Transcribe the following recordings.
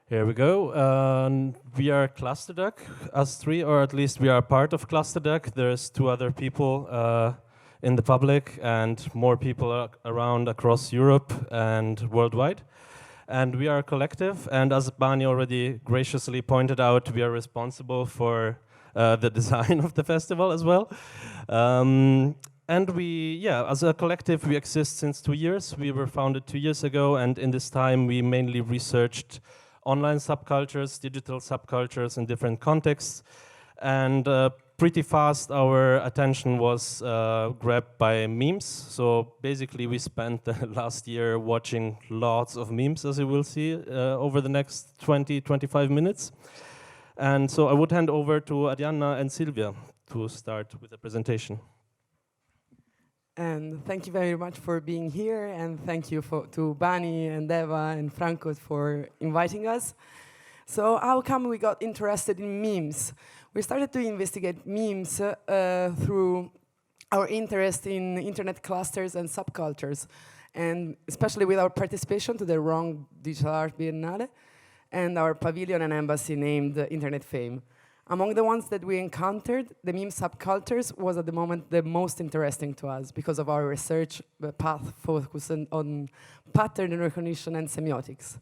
Here we go. We are Clusterduck, us three, or at least we are part of Clusterduck. There's two other people in the public and more people around across Europe and worldwide. And we are a collective, and as Bani already graciously pointed out, we are responsible for the design of the festival as well. And as a collective, we exist since 2 years. We were founded 2 years ago, and in this time, we mainly researched online subcultures, digital subcultures in different contexts. And pretty fast, our attention was grabbed by memes. So basically, we spent the last year watching lots of memes, as you will see, over the next 20-25 minutes. And so I would hand over to Arianna and Silvia to start with the presentation. And thank you very much for being here, and thank you to Bani and Eva and Franco for inviting us. So how come we got interested in memes? We started to investigate memes through our interest in internet clusters and subcultures, and especially with our participation to the Wrong Digital Art Biennale and our pavilion and embassy named Internet Fame. Among the ones that we encountered, the meme subcultures was at the moment the most interesting to us because of our research path focused on pattern recognition and semiotics.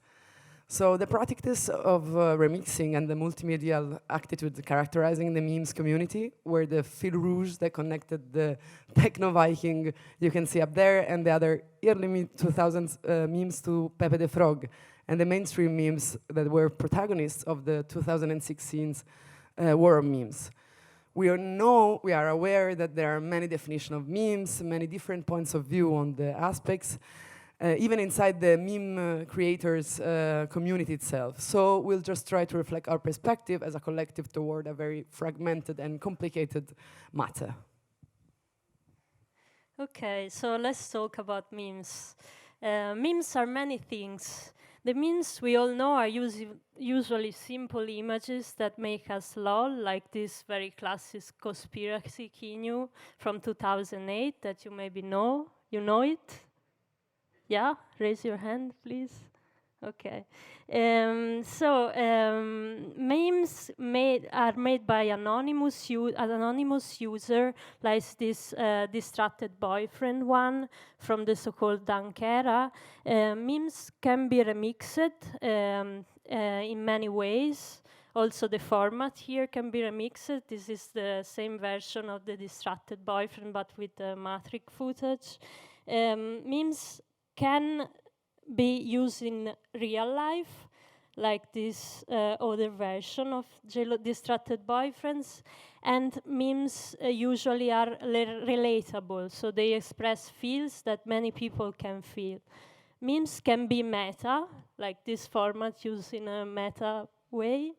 So the practice of remixing and the multimedia attitude characterizing the memes community were the fil rouge that connected the techno Viking you can see up there and the other early mid-2000s memes to Pepe the Frog and the mainstream memes that were protagonists of the 2016's war of memes. We are aware that there are many definitions of memes, many different points of view on the aspects, even inside the meme creators community itself. So we'll just try to reflect our perspective as a collective toward a very fragmented and complicated matter. Okay, so let's talk about memes. Memes are many things. The memes we all know are usually simple images that make us lol, like this very classic conspiracy kinu from 2008 that you maybe know. You know it? Yeah? Raise your hand, please. Okay. Memes are made by anonymous user, like this distracted boyfriend one from the so-called Dunk era. Memes can be remixed in many ways. Also, the format here can be remixed. This is the same version of the distracted boyfriend, but with the matrix footage. Memes can be used in real life, like this other version of distracted boyfriends, and memes usually are relatable, so they express feels that many people can feel. Memes can be meta, like this format used in a meta way.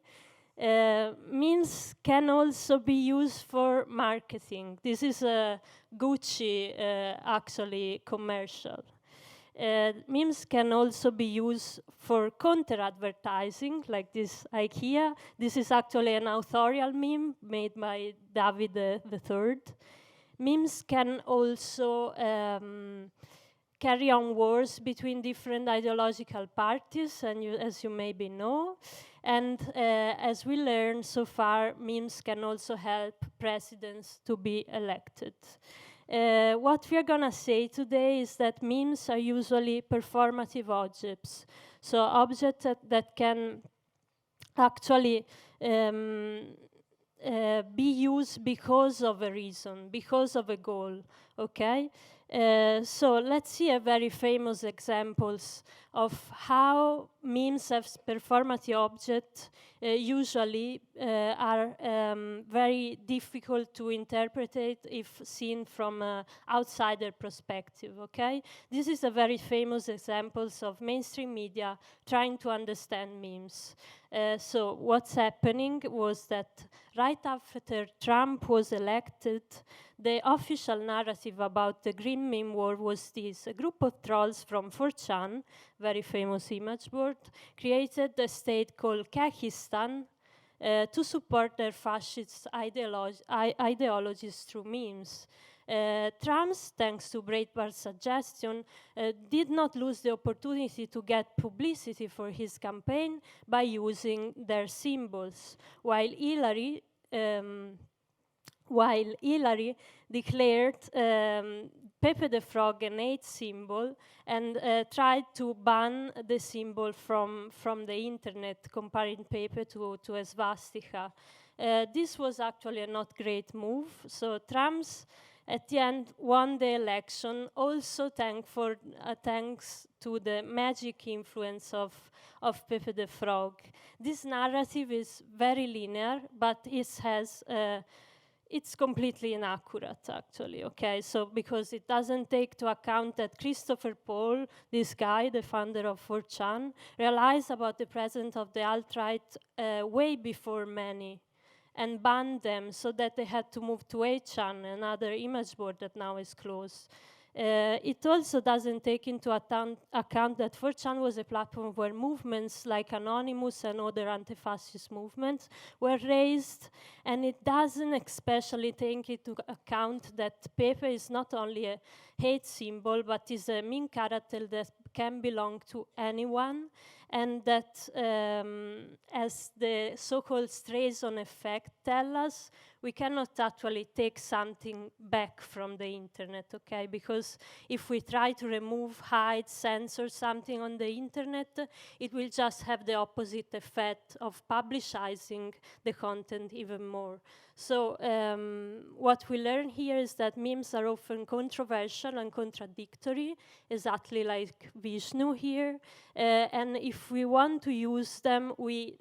Memes can also be used for marketing. This is a Gucci actually commercial. Memes can also be used for counter-advertising, like this IKEA. This is actually an authorial meme made by David III. Memes can also carry on wars between different ideological parties, and as you maybe know. And as we learned so far, memes can also help presidents to be elected. What we are going to say today is that memes are usually performative objects. So objects that can actually be used because of a reason, because of a goal, okay? So let's see a very famous examples of how memes as performative objects usually are very difficult to interpret if seen from an outsider perspective, okay? This is a very famous examples of mainstream media trying to understand memes. So what's happening was that right after Trump was elected, the official narrative about the green meme war was this. A group of trolls from 4chan, very famous image board, created a state called Kakistan to support their fascist ideologies through memes. Trumps, thanks to Breitbart's suggestion, did not lose the opportunity to get publicity for his campaign by using their symbols, while Hillary declared Pepe the Frog an hate symbol and tried to ban the symbol from the internet, comparing Pepe to a swastika. This was actually a not great move, so Trump's at the end won the election, also thanks to the magic influence of Pepe the Frog. This narrative is very linear, but it's completely inaccurate, actually, okay? So, because it doesn't take into account that Christopher Paul, this guy, the founder of 4chan, realized about the presence of the alt-right way before many, and banned them so that they had to move to 8chan, another image board that now is closed. It also doesn't take into account that 4chan was a platform where movements like Anonymous and other anti-fascist movements were raised, and it doesn't especially take into account that Pepe is not only a hate symbol, but is a mean character that can belong to anyone, and that, as the so-called Streisand effect tell us, we cannot actually take something back from the internet, okay? Because if we try to remove, hide, censor something on the internet, it will just have the opposite effect of publicizing the content even more. So what we learn here is that memes are often controversial and contradictory, exactly like Vishnu here. And if we want to use them, we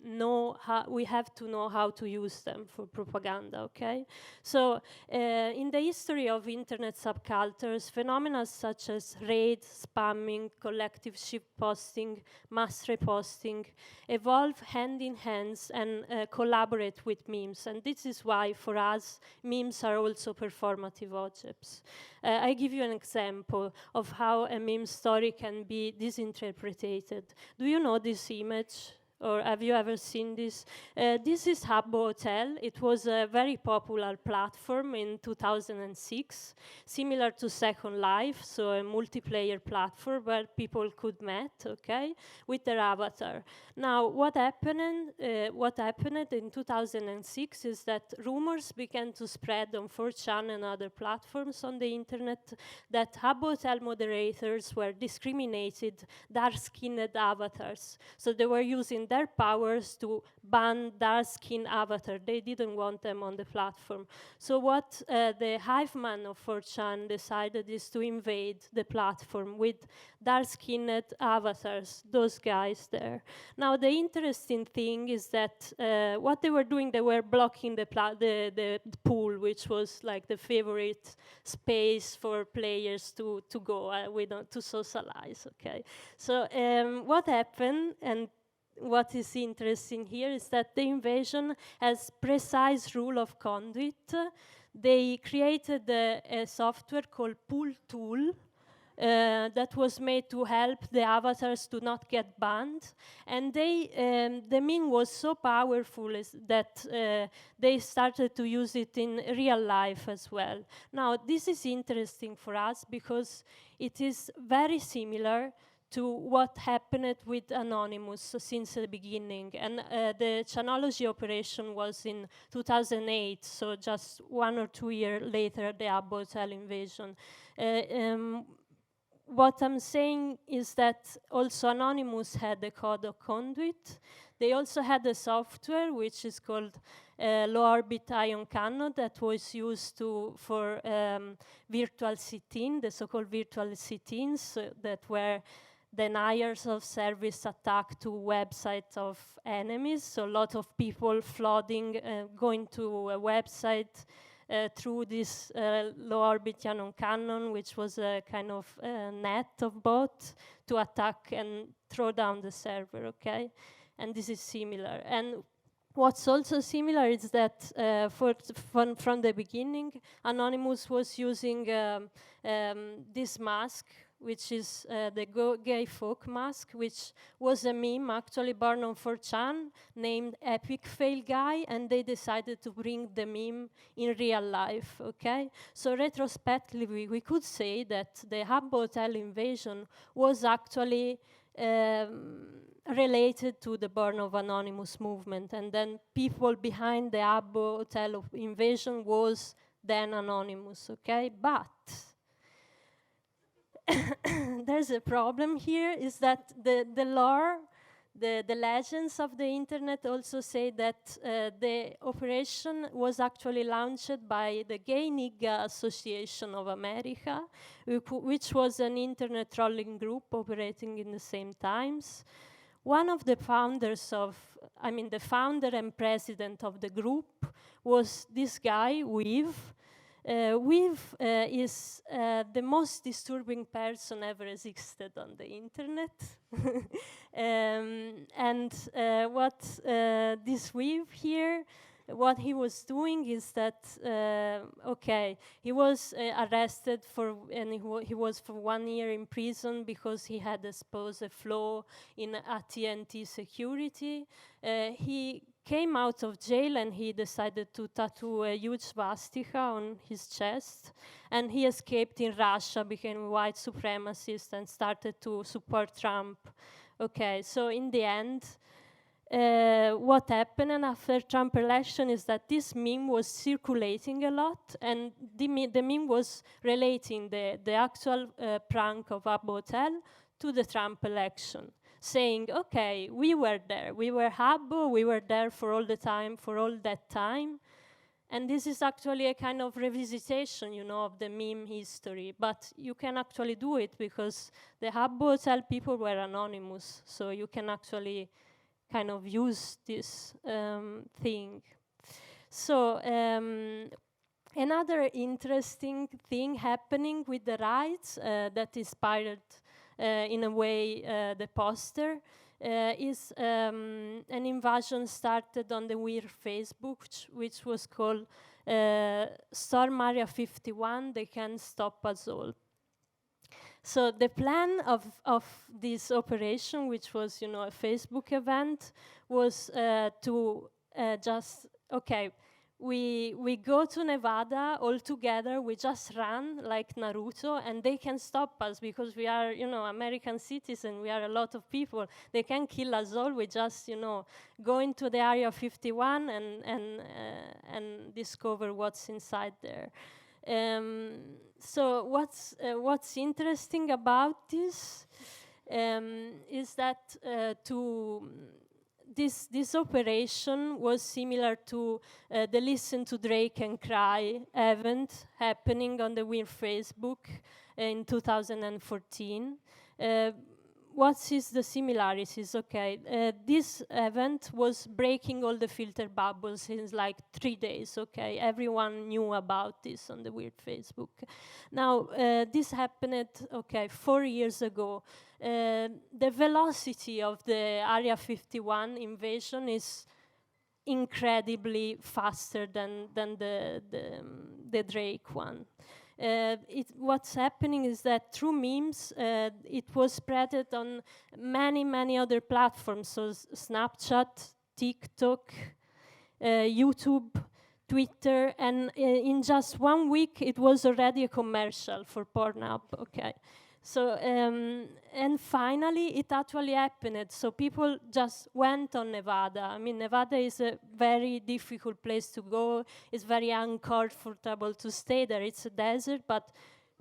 have to know how to use them for propaganda, okay? So in the history of internet subcultures, phenomena such as raid, spamming, collective shitposting, mass reposting evolve hand in hand and collaborate with memes. And this is why, for us, memes are also performative objects. I give you an example of how a meme story can be disinterpreted. Do you know this image? Or have you ever seen this? This is Habbo Hotel. It was a very popular platform in 2006, similar to Second Life, so a multiplayer platform where people could meet, okay, with their avatar. Now, what happened in 2006 is that rumors began to spread on 4chan and other platforms on the internet that Habbo Hotel moderators were discriminated dark-skinned avatars. So they were using their powers to ban dark-skinned avatar. They didn't want them on the platform. So what the hive man of 4chan decided is to invade the platform with dark-skinned avatars, those guys there. Now the interesting thing is that what they were doing, they were blocking the pool, which was like the favorite space for players to go to socialize, okay? So what happened, and what is interesting here is that the invasion has precise rule of conduct. They created a software called Pool Tool that was made to help the avatars to not get banned. And the meme was so powerful that they started to use it in real life as well. Now, this is interesting for us because it is very similar to what happened with Anonymous since the beginning. And the Chanology operation was in 2008, so just 1 or 2 years later, the Habbo Hotel invasion. What I'm saying is that also Anonymous had a code of conduct. They also had a software which is called low orbit ion cannon that was used for virtual sit-in, the so-called virtual sit-ins that were deniers of service attack to websites of enemies. So a lot of people flooding, going to a website through this low orbit ion cannon, which was a kind of net of bots to attack and throw down the server, okay? And this is similar. And what's also similar is that from the beginning, Anonymous was using this mask which is the gay folk mask, which was a meme actually born on 4chan named Epic Fail Guy, and they decided to bring the meme in real life, okay? So retrospectively, we could say that the Habbo Hotel invasion was actually related to the Born of Anonymous movement, and then people behind the Habbo Hotel invasion was then Anonymous, okay? But there's a problem here, is that the lore, the legends of the internet also say that the operation was actually launched by the Gay Nigga Association of America, which was an internet trolling group operating in the same times. One of the founders the founder and president of the group was this guy, Weave. Weave is the most disturbing person ever existed on the internet. And what this Weave here, what he was doing is that, he was arrested and he was for 1 year in prison because he had exposed a flaw in AT&T security. He came out of jail and he decided to tattoo a huge swastika on his chest, and he escaped in Russia, became a white supremacist and started to support Trump. Okay, so in the end, what happened after Trump election is that this meme was circulating a lot, and the meme was relating the actual prank of Habbo Hotel to the Trump election, saying, okay, we were there, we were Habbo, we were there for all that time. And this is actually a kind of revisitation, of the meme history. But you can actually do it because the Habbo Hotel people were anonymous, so you can actually kind of use this thing. So another interesting thing happening with the rights that inspired in a way the poster is an invasion started on the weird Facebook, which was called Storm Area 51, They Can't Stop Us All. So the plan of this operation, which was, a Facebook event, was to we go to Nevada all together, we just run like Naruto, and they can stop us because we are, American citizens, we are a lot of people. They can kill us all, we just, go into the Area 51 and discover what's inside there. So what's interesting about this is that this operation was similar to the Listen to Drake and Cry event happening on the weird Facebook in 2014. What is the similarities? Okay, this event was breaking all the filter bubbles in like 3 days. Okay, everyone knew about this on the weird Facebook. Now this happened 4 years ago. The velocity of the Area 51 invasion is incredibly faster than the Drake one. What's happening is that through memes, it was spread on many other platforms, so Snapchat, TikTok, YouTube, Twitter, and in just 1 week, it was already a commercial for Pornhub. Okay. So, and finally, it actually happened. So people just went on Nevada. I mean, Nevada is a very difficult place to go. It's very uncomfortable to stay there. It's a desert, but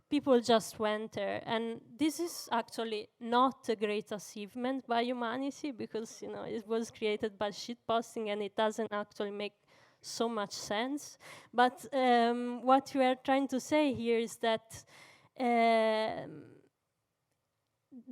people just went there. And this is actually not a great achievement by humanity because, it was created by shitposting and it doesn't actually make so much sense. But what we are trying to say here is that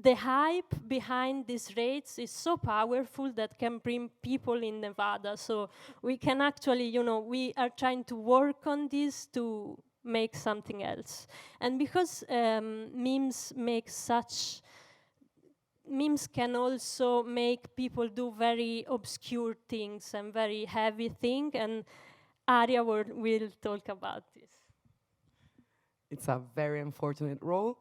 the hype behind these raids is so powerful that can bring people in Nevada. So we can actually, we are trying to work on this to make something else. And because memes can also make people do very obscure things and very heavy things, and Aria will talk about this. It's a very unfortunate role.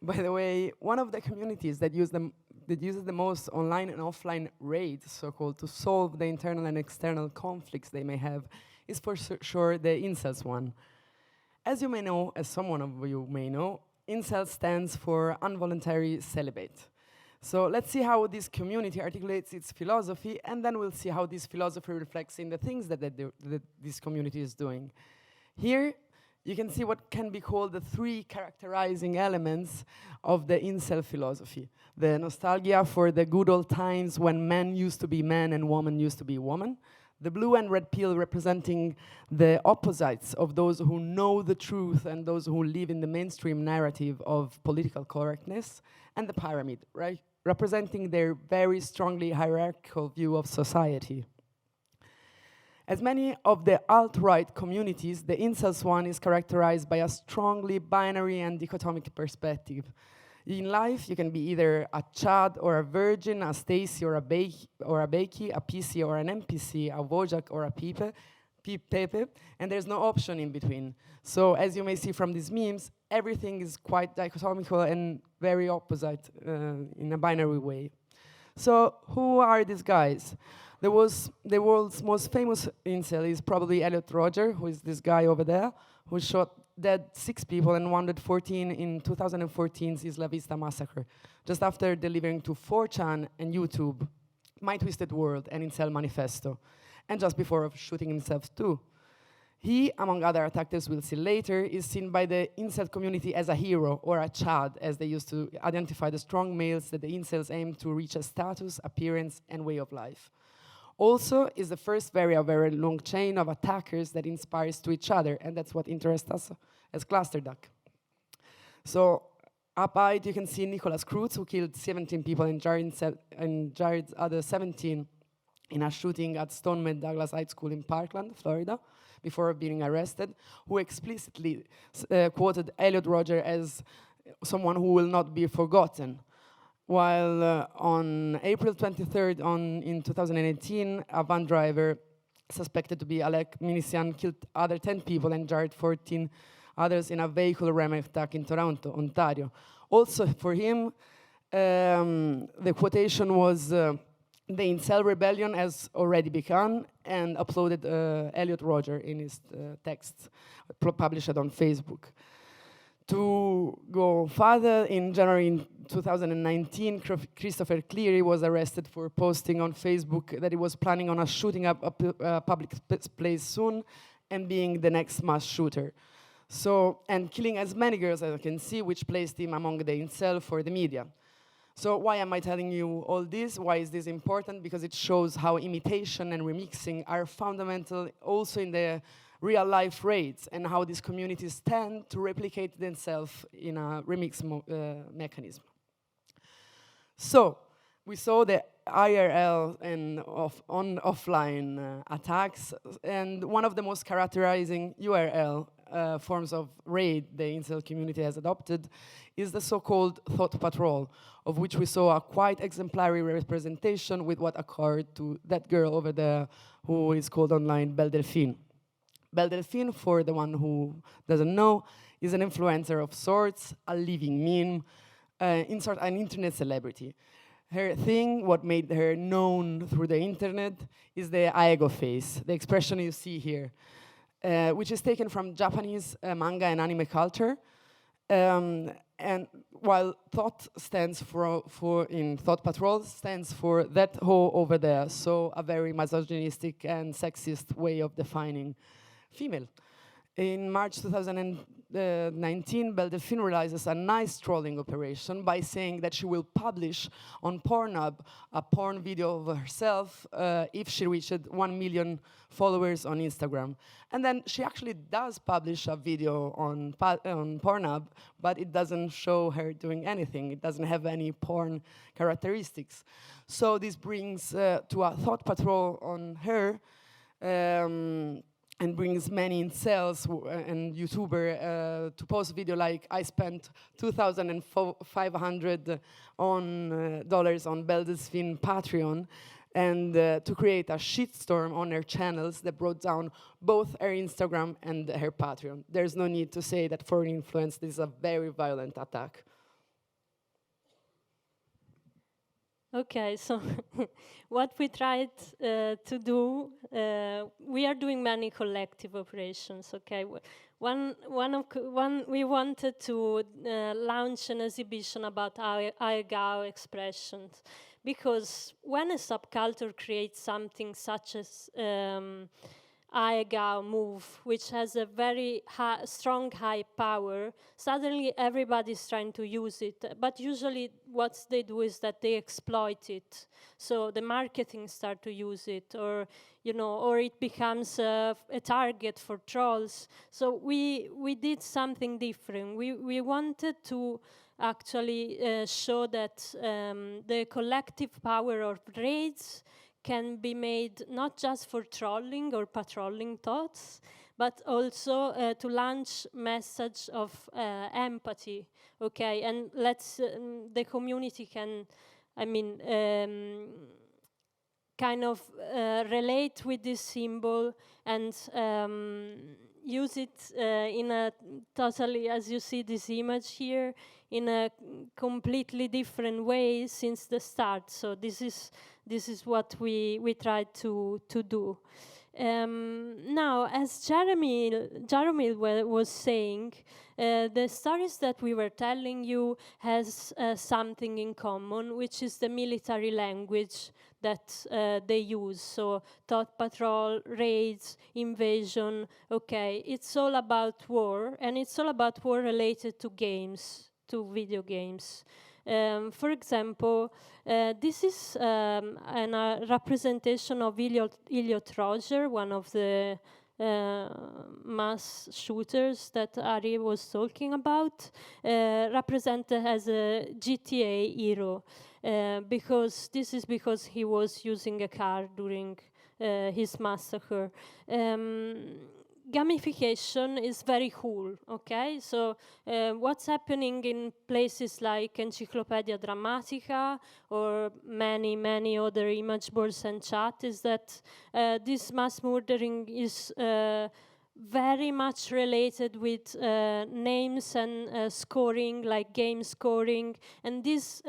By the way, one of the communities that uses the most online and offline raids, so-called, to solve the internal and external conflicts they may have, is for sure the incels one. As you may know, as someone of you may know, incel stands for involuntary celibate. So let's see how this community articulates its philosophy, and then we'll see how this philosophy reflects in the things that this community is doing. Here, you can see what can be called the three characterizing elements of the incel philosophy. The nostalgia for the good old times when men used to be men and women used to be women. The blue and red pill representing the opposites of those who know the truth and those who live in the mainstream narrative of political correctness. And the pyramid, right? Representing their very strongly hierarchical view of society. As many of the alt-right communities, the incels one is characterized by a strongly binary and dichotomic perspective. In life, you can be either a Chad or a virgin, a Stacy or a Becky, a PC or an NPC, a Wojak or a Pepe, and there's no option in between. So as you may see from these memes, everything is quite dichotomical and very opposite in a binary way. So who are these guys? The world's most famous incel is probably Elliot Rodger, who is this guy over there, who shot dead 6 people and wounded 14 in 2014's Isla Vista massacre, just after delivering to 4chan and YouTube My Twisted World and Incel Manifesto, and just before shooting himself too. He, among other attackers we'll see later, is seen by the incel community as a hero, or a Chad, as they used to identify the strong males that the incels aim to reach a status, appearance, and way of life. Also is the first very long chain of attackers that inspires to each other, and that's what interests us as Clusterduck. So up high you can see Nicholas Cruz, who killed 17 people and jarred other 17 in a shooting at Stoneman Douglas High School in Parkland, Florida, before being arrested, who explicitly quoted Elliot Rodger as someone who will not be forgotten. While on April 23rd in 2018, a van driver suspected to be Alec Minisian killed other 10 people and jarred 14 others in a vehicle ram attack in Toronto, Ontario. Also for him, the quotation was, the incel rebellion has already begun, and uploaded Elliot Rodger in his text, published on Facebook. To go further, in January 2019, Christopher Cleary was arrested for posting on Facebook that he was planning on shooting up a public place soon and being the next mass shooter. So, and killing as many girls as I can see, which placed him among the incel for the media. So why am I telling you all this? Why is this important? Because it shows how imitation and remixing are fundamental also in the real life raids, and how these communities tend to replicate themselves in a remix mechanism. So we saw the IRL and offline attacks, and one of the most characterizing URL forms of raid the incel community has adopted is the so-called thought patrol, of which we saw a quite exemplary representation with what occurred to that girl over there who is called online Belle Delphine. Belle Delphine, for the one who doesn't know, is an influencer of sorts, a living meme, an internet celebrity. Her thing, what made her known through the internet, is the aego face, the expression you see here, which is taken from Japanese manga and anime culture. And while thought stands in Thought Patrol, stands for that hoe over there, so a very misogynistic and sexist way of defining female. In March 2019, Belle Delphine realizes a nice trolling operation by saying that she will publish on Pornhub a porn video of herself if she reached 1 million followers on Instagram. And then she actually does publish a video on Pornhub, but it doesn't show her doing anything. It doesn't have any porn characteristics. So this brings to a thought patrol on her, and brings many incels and YouTuber to post video like, I spent $2,500 on Belle Delphine Patreon, and to create a shitstorm on her channels that brought down both her Instagram and her Patreon. There's no need to say that for influence, this is a very violent attack. Okay, so what we tried to do, we are doing many collective operations. Okay, one we wanted to launch an exhibition about Aegao expressions, because when a subculture creates something such as Aegao move, which has a very strong high power, suddenly everybody's trying to use it. But usually what they do is that they exploit it. So the marketing start to use it, or or it becomes a target for trolls. So we did something different. We wanted to actually show that the collective power of raids can be made not just for trolling or patrolling thoughts, but also to launch message of empathy. Okay, and let's the community can, I mean, kind of relate with this symbol and use it in a totally, as you see this image here, in a completely different way since the start. So this is what we tried to do. Now, as Jeremy was saying, the stories that we were telling you has something in common, which is the military language that they use. So thought patrol, raids, invasion. Okay, it's all about war, and it's all about war related to games, to video games. For example, this is a representation of Elliot Rodger, one of the mass shooters that Ari was talking about, represented as a GTA hero, because he was using a car during his massacre. Gamification is very cool, okay? So what's happening in places like Encyclopedia Dramatica or many other image boards and chat is that this mass murdering is very much related with names and scoring, like game scoring, and this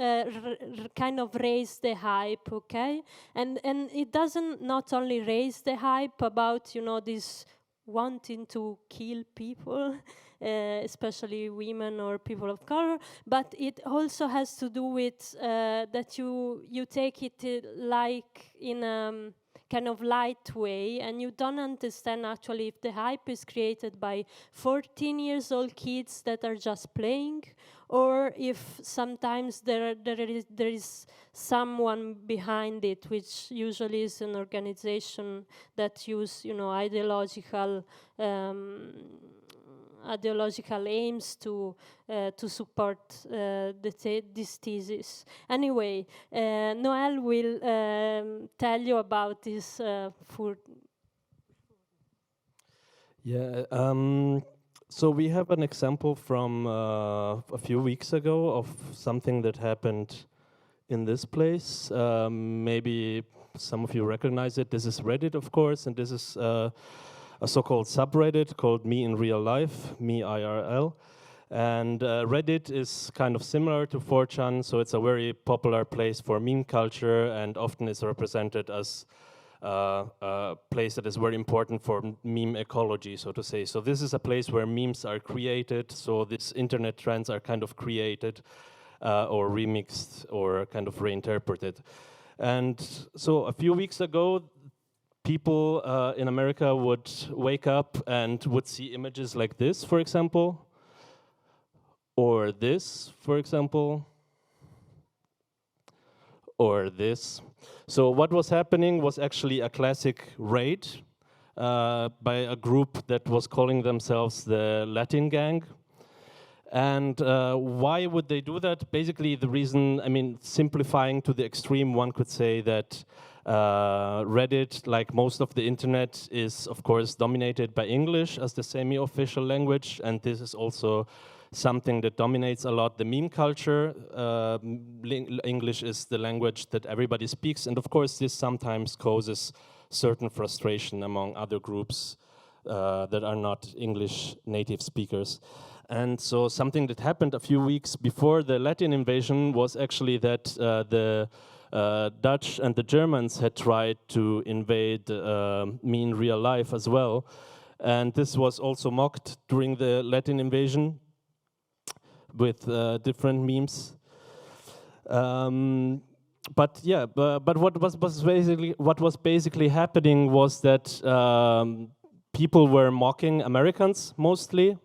kind of raise the hype, okay? And it doesn't not only raise the hype about, this wanting to kill people, especially women or people of color, but it also has to do with that you take it like in a kind of light way, and you don't understand actually if the hype is created by 14 years old kids that are just playing, or if sometimes there is someone behind it, which usually is an organization that use ideological aims to support this thesis. Anyway, Noel will tell you about this food. Yeah. So we have an example from a few weeks ago of something that happened in this place. Maybe some of you recognize it. This is Reddit, of course, and this is a so-called subreddit called Me in Real Life, Me IRL. And Reddit is kind of similar to 4chan, so it's a very popular place for meme culture and often is represented as a place that is very important for meme ecology, so to say. So this is a place where memes are created, so these internet trends are kind of created or remixed or kind of reinterpreted. And so a few weeks ago, people in America would wake up and would see images like this, for example, or this, for example, or this. So what was happening was actually a classic raid by a group that was calling themselves the Latin Gang. And why would they do that? Basically, the reason, simplifying to the extreme, one could say that Reddit, like most of the internet, is of course dominated by English as the semi-official language, and this is also something that dominates a lot the meme culture. English is the language that everybody speaks, and of course this sometimes causes certain frustration among other groups that are not English native speakers. And so something that happened a few weeks before the Latin invasion was actually that the Dutch and the Germans had tried to invade me in real life as well. And this was also mocked during the Latin invasion with different memes. But yeah, but what was basically happening was that people were mocking Americans mostly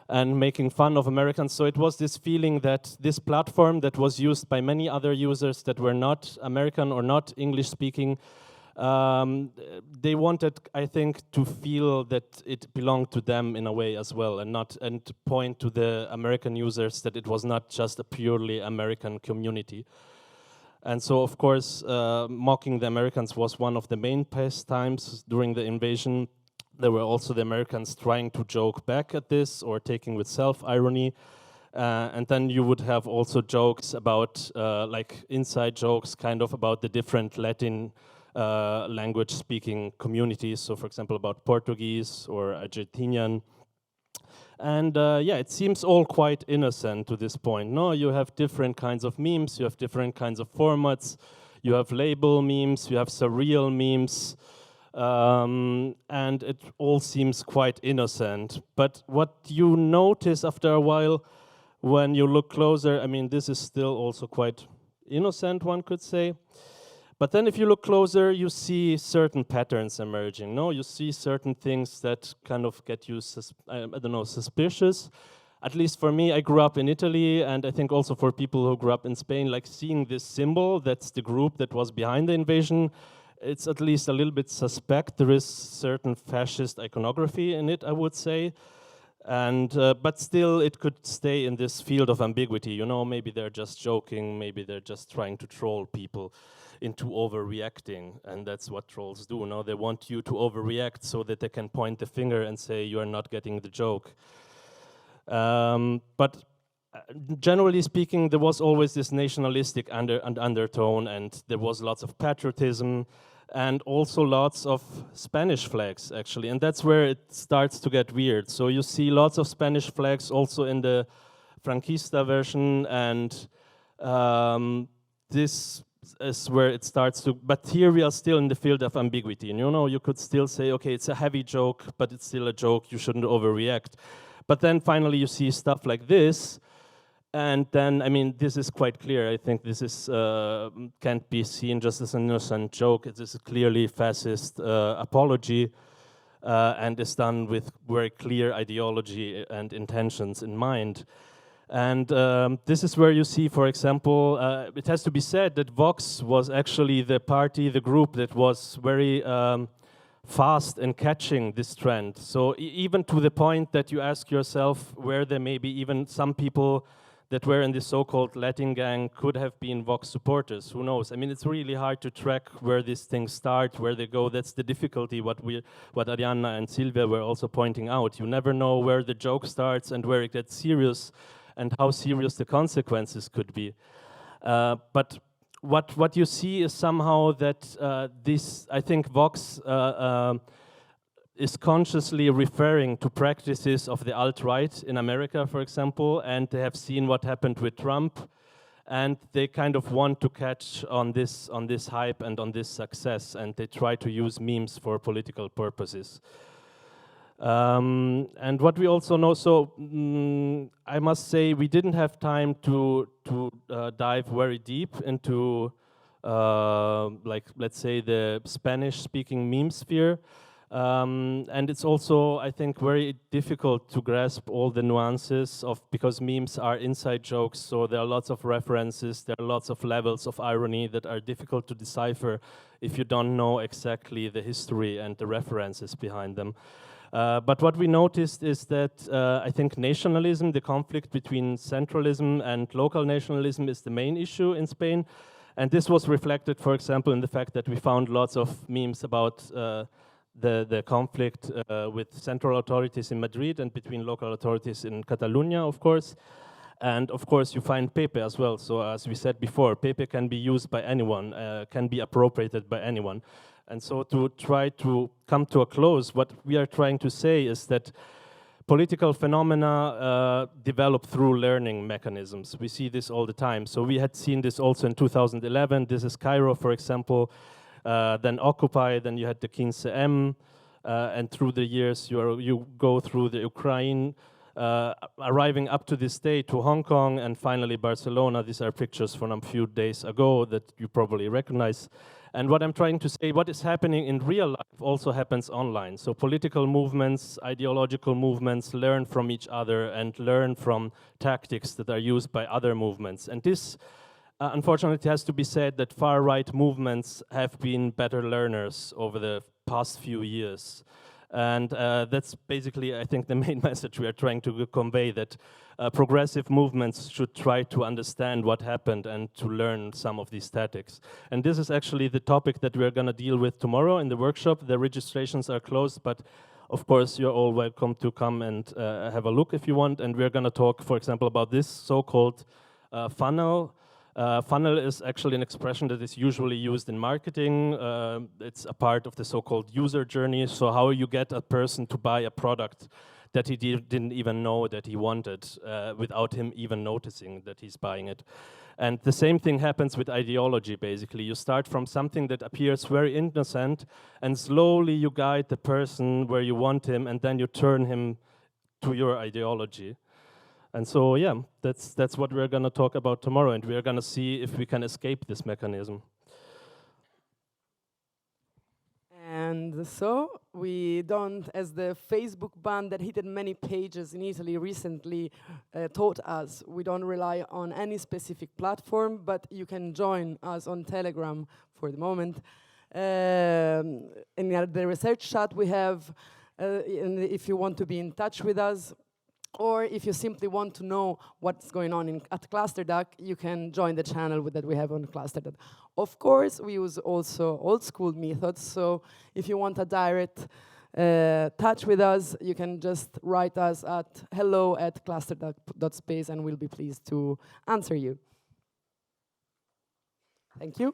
and making fun of Americans. So it was this feeling that this platform that was used by many other users that were not American or not English speaking, they wanted, I think, to feel that it belonged to them in a way as well, and to point to the American users that it was not just a purely American community. And so, of course, mocking the Americans was one of the main pastimes during the invasion. There were also the Americans trying to joke back at this or taking with self-irony. And then you would have also jokes about, like inside jokes, kind of about the different Latin language-speaking communities. So, for example, about Portuguese or Argentinian. And yeah, it seems all quite innocent to this point. No, you have different kinds of memes, you have different kinds of formats, you have label memes, you have surreal memes, and it all seems quite innocent. But what you notice after a while, when you look closer, I mean, this is still also quite innocent, one could say. But then if you look closer, you see certain patterns emerging. No, you see certain things that kind of get you, I don't know, suspicious. At least for me, I grew up in Italy, and I think also for people who grew up in Spain, like seeing this symbol, that's the group that was behind the invasion, it's at least a little bit suspect. There is certain fascist iconography in it, I would say. And but still, it could stay in this field of ambiguity. You know, maybe they're just joking, maybe they're just trying to troll people into overreacting, and that's what trolls do. No, they want you to overreact so that they can point the finger and say you are not getting the joke. But generally speaking, there was always this nationalistic undertone, and there was lots of patriotism, and also lots of Spanish flags, actually. And that's where it starts to get weird. So you see lots of Spanish flags also in the Franquista version, and this is where it starts to, but here we are still in the field of ambiguity. And you know, you could still say, okay, it's a heavy joke, but it's still a joke, you shouldn't overreact. But then finally you see stuff like this, and then, I mean, this is quite clear. I think this is can't be seen just as an innocent joke. It is a clearly fascist apology, and is done with very clear ideology and intentions in mind. And this is where you see, for example, it has to be said that Vox was actually the party, the group that was very fast in catching this trend. So even to the point that you ask yourself where there may be even some people that were in the so-called Latin gang could have been Vox supporters. Who knows? I mean, it's really hard to track where these things start, where they go. That's the difficulty, what Arianna and Silvia were also pointing out. You never know where the joke starts and where it gets serious, and how serious the consequences could be. But what you see is somehow that this, I think Vox is consciously referring to practices of the alt-right in America, for example, and they have seen what happened with Trump, and they kind of want to catch on this hype and on this success, and they try to use memes for political purposes. And what we also know, so I must say we didn't have time to dive very deep into, like, let's say, the Spanish-speaking meme sphere. And it's also, I think, very difficult to grasp all the nuances of, because memes are inside jokes, so there are lots of references, there are lots of levels of irony that are difficult to decipher if you don't know exactly the history and the references behind them. But what we noticed is that I think nationalism, the conflict between centralism and local nationalism, is the main issue in Spain. And this was reflected, for example, in the fact that we found lots of memes about the conflict with central authorities in Madrid and between local authorities in Catalonia, of course. And of course, you find Pepe as well. So as we said before, Pepe can be used by anyone, can be appropriated by anyone. And so to try to come to a close, what we are trying to say is that political phenomena develop through learning mechanisms. We see this all the time. So we had seen this also in 2011. This is Cairo, for example. Then Occupy, then you had the 15M, and through the years you go through the Ukraine, arriving up to this day to Hong Kong, and finally Barcelona. These are pictures from a few days ago that you probably recognize. And what I'm trying to say, what is happening in real life also happens online. So political movements, ideological movements learn from each other and learn from tactics that are used by other movements. And this, unfortunately, it has to be said that far-right movements have been better learners over the past few years. And that's basically, I think, the main message we are trying to convey, that progressive movements should try to understand what happened and to learn some of these tactics. And this is actually the topic that we're going to deal with tomorrow in the workshop. The registrations are closed, but of course, you're all welcome to come and have a look if you want. And we're going to talk, for example, about this so-called funnel. Funnel is actually an expression that is usually used in marketing. It's a part of the so-called user journey. So how you get a person to buy a product that he didn't even know that he wanted, without him even noticing that he's buying it. And the same thing happens with ideology, basically. You start from something that appears very innocent, and slowly you guide the person where you want him, and then you turn him to your ideology. And so, yeah, that's what we're going to talk about tomorrow, and we're going to see if we can escape this mechanism. And so we don't, as the Facebook ban that hit many pages in Italy recently taught us, we don't rely on any specific platform, but you can join us on Telegram for the moment. In the research chat we have, and if you want to be in touch with us, or if you simply want to know what's going on at Clusterduck, you can join the channel that we have on Clusterduck. Of course, we use also old school methods, so if you want a direct touch with us, you can just write us at hello@clusterduck.space and we'll be pleased to answer you. Thank you.